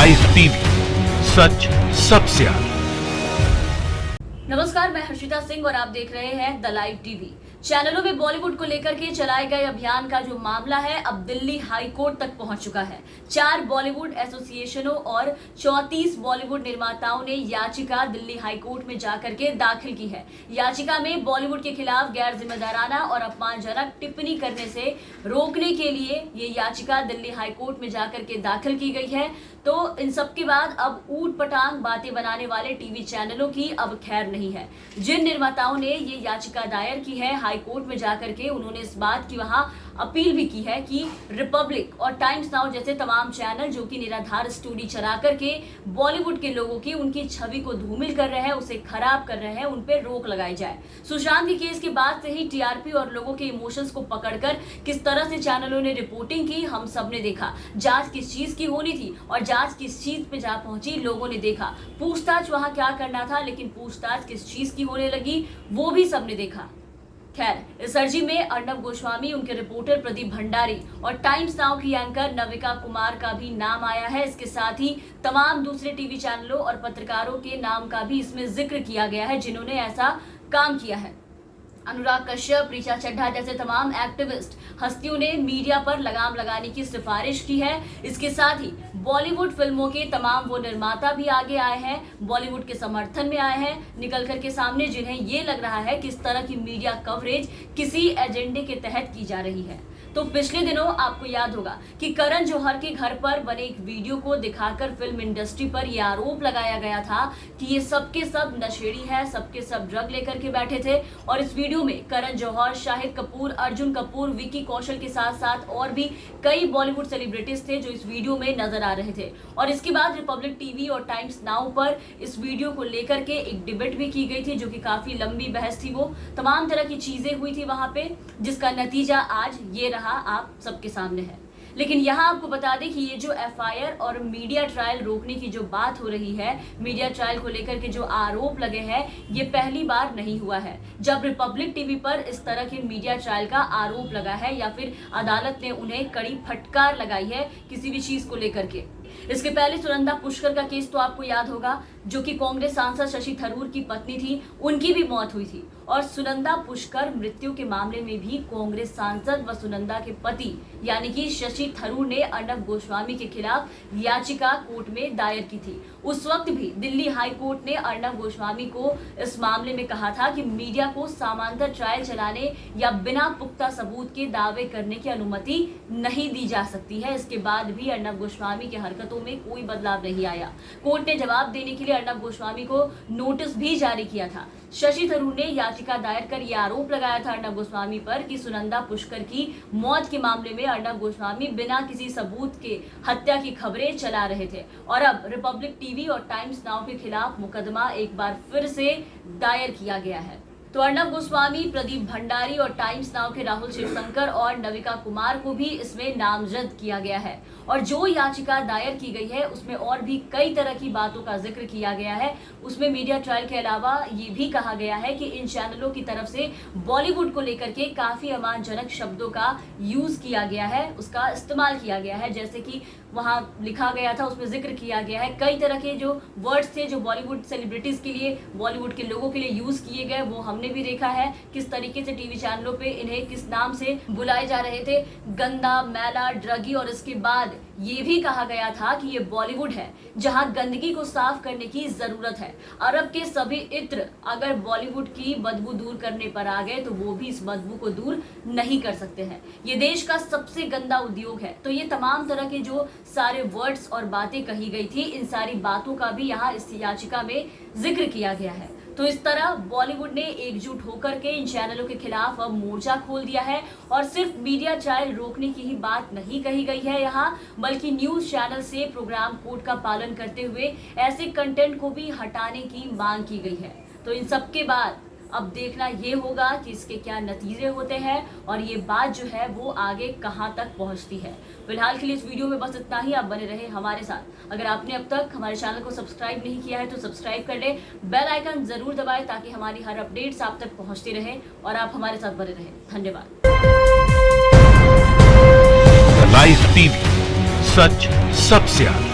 Live TV, सच सबसे आगे। नमस्कार, मैं हर्षिता सिंह और आप देख रहे हैं द लाइव टीवी। चैनलों में बॉलीवुड को लेकर के चलाए गए अभियान का जो मामला है अब दिल्ली हाई कोर्ट तक पहुंच चुका है। 4 बॉलीवुड एसोसिएशनों और 34 बॉलीवुड निर्माताओं ने याचिका दिल्ली हाई कोर्ट में जाकर के दाखिल की है। याचिका में बॉलीवुड के खिलाफ गैर जिम्मेदाराना और अपमानजनक टिप्पणी करने से रोकने के लिए ये याचिका दिल्ली हाई कोर्ट में जाकर के दाखिल की गई है। तो इन सब के बाद अब ऊट पटांग बातें बनाने वाले टीवी चैनलों की अब खैर नहीं है। जिन निर्माताओं ने ये याचिका दायर की है हाई कोर्ट में जाकर के, उन्होंने इस बात की वहां अपील भी की है कि रिपब्लिक और टाइम्स नाउ जैसे तमाम चैनल जो कि निराधार स्टोरी चला करके बॉलीवुड के लोगों की उनकी छवि को धूमिल कर रहे हैं, उसे खराब कर रहे हैं, उन पे रोक लगाई जाए। सुशांत के केस के बाद से ही टीआरपी और लोगों के इमोशंस को पकड़कर किस तरह से चैनलों ने रिपोर्टिंग की हम सब ने देखा। जांच किस चीज की होनी थी और जांच किस चीज पे जा पहुंची लोगों ने देखा। पूछताछ वहां क्या करना था लेकिन पूछताछ किस चीज की होने लगी वो भी सबने देखा। खैर, इस अर्जी में अर्नब गोस्वामी, उनके रिपोर्टर प्रदीप भंडारी और टाइम्स नाउ की एंकर नविका कुमार का भी नाम आया है। इसके साथ ही तमाम दूसरे टीवी चैनलों और पत्रकारों के नाम का भी इसमें जिक्र किया गया है जिन्होंने ऐसा काम किया है। अनुराग कश्यप, ऋचा चड्ढा जैसे तमाम एक्टिविस्ट हस्तियों ने मीडिया पर लगाम लगाने की सिफारिश की है। इसके साथ ही बॉलीवुड फिल्मों के तमाम वो निर्माता भी आगे आए हैं, बॉलीवुड के समर्थन में आए हैं निकल कर के सामने, जिन्हें ये लग रहा है कि इस तरह की मीडिया कवरेज किसी एजेंडे के तहत की जा रही है। तो पिछले दिनों आपको याद होगा कि करण जौहर के घर पर बने एक वीडियो को दिखाकर फिल्म इंडस्ट्री पर यह आरोप लगाया गया था कि ये सबके सब नशेड़ी है, सबके सब ड्रग लेकर के बैठे थे। और इस वीडियो में करण जौहर, शाहिद कपूर, अर्जुन कपूर, विकी कौशल के साथ साथ और भी कई बॉलीवुड सेलिब्रिटीज थे जो इस वीडियो में नजर आ रहे थे। और इसके बाद रिपब्लिक टीवी और टाइम्स नाउ पर इस वीडियो को लेकर के एक डिबेट भी की गई थी जो कि काफी लंबी बहस थी। वो तमाम तरह की चीजें हुई थी वहां पे, जिसका नतीजा आज ये आप सबके सामने है। लेकिन यहाँ आपको बता दें कि ये जो एफआईआर और मीडिया ट्रायल रोकने की जो बात हो रही है, मीडिया ट्रायल को लेकर के जो आरोप लगे हैं, ये पहली बार नहीं हुआ है जब रिपब्लिक टीवी पर इस तरह के मीडिया ट्रायल का आरोप लगा है या फिर अदालत ने उन्हें कड़ी फटकार लगाई है किसी भी चीज को लेकर के। इसके पहले सुनंदा पुष्कर का केस तो आपको याद होगा, जो कि कांग्रेस सांसद शशि थरूर की पत्नी थी, उनकी भी मौत हुई थी। और सुनंदा पुष्कर मृत्यु के मामले में भी कांग्रेस सांसद व सुनंदा के पति यानी कि शशि थरूर ने अर्नब गोस्वामी के खिलाफ याचिका कोर्ट में दायर की थी। उस वक्त भी दिल्ली हाई कोर्ट ने अर्नब गोस्वामी को इस मामले में कहा था कि मीडिया को समांतर ट्रायल चलाने या बिना पुख्ता सबूत के दावे करने की अनुमति नहीं दी जा सकती है। इसके बाद भी अर्नब गोस्वामी की हरकतों में कोई बदलाव नहीं आया। कोर्ट ने जवाब देने के लिए अर्नब गोस्वामी को नोटिस भी जारी किया था। शशि थरूर ने याचिका दायर कर यह आरोप लगाया था अर्नब गोस्वामी पर कि सुनंदा पुष्कर की मौत के मामले में अर्नब गोस्वामी बिना किसी सबूत के हत्या की खबरें चला रहे थे। और अब रिपब्लिक टीवी और टाइम्स नाउ के खिलाफ मुकदमा एक बार फिर से दायर किया गया है। तो अर्नब गोस्वामी, प्रदीप भंडारी और टाइम्स नाउ के राहुल शिवशंकर और नविका कुमार को भी इसमें नामजद किया गया है। और जो याचिका दायर की गई है उसमें और भी कई तरह की बातों का जिक्र किया गया है। उसमें मीडिया ट्रायल के अलावा ये भी कहा गया है कि इन चैनलों की तरफ से बॉलीवुड को लेकर के काफी अपमानजनक शब्दों का यूज किया गया है, उसका इस्तेमाल किया गया है। जैसे कि वहां लिखा गया था, उसमें जिक्र किया गया है कई तरह के जो वर्ड्स थे जो बॉलीवुड सेलिब्रिटीज के लिए, बॉलीवुड के लोगों के लिए यूज किए गए, वो हमने भी देखा है किस तरीके से टीवी चैनलों पे इन्हें किस नाम से बुलाए जा रहे थे, गंदा, मैला, ड्रगी। और इसके बाद ये भी कहा गया था कि ये बॉलीवुड है जहां गंदगी को साफ करने की जरूरत है। अरब के सभी इत्र अगर बॉलीवुड की बदबू दूर करने पर आ गए तो वो भी इस बदबू को दूर नहीं कर सकते हैं। ये देश का सबसे गंदा उद्योग है। तो ये तमाम तरह के जो सारे वर्ड्स और बातें कही गई थी, इन सारी बातों का भी यहाँ इस याचिका में जिक्र किया गया है। तो इस तरह बॉलीवुड ने एकजुट होकर के इन चैनलों के खिलाफ अब मोर्चा खोल दिया है। और सिर्फ मीडिया ट्रायल रोकने की ही बात नहीं कही गई है यहाँ, बल्कि न्यूज चैनल से प्रोग्राम कोड का पालन करते हुए ऐसे कंटेंट को भी हटाने की मांग की गई है। तो इन सब के बाद अब देखना ये होगा कि इसके क्या नतीजे होते हैं और ये बात जो है वो आगे कहाँ तक पहुँचती है। फिलहाल के लिए इस वीडियो में बस इतना ही। आप बने रहे हमारे साथ। अगर आपने अब तक हमारे चैनल को सब्सक्राइब नहीं किया है तो सब्सक्राइब कर ले, बेल आइकन जरूर दबाएं ताकि हमारी हर अपडेट्स आप तक पहुँचती रहे और आप हमारे साथ बने रहे। धन्यवाद। लाइव टीवी, सच सबसे आगे।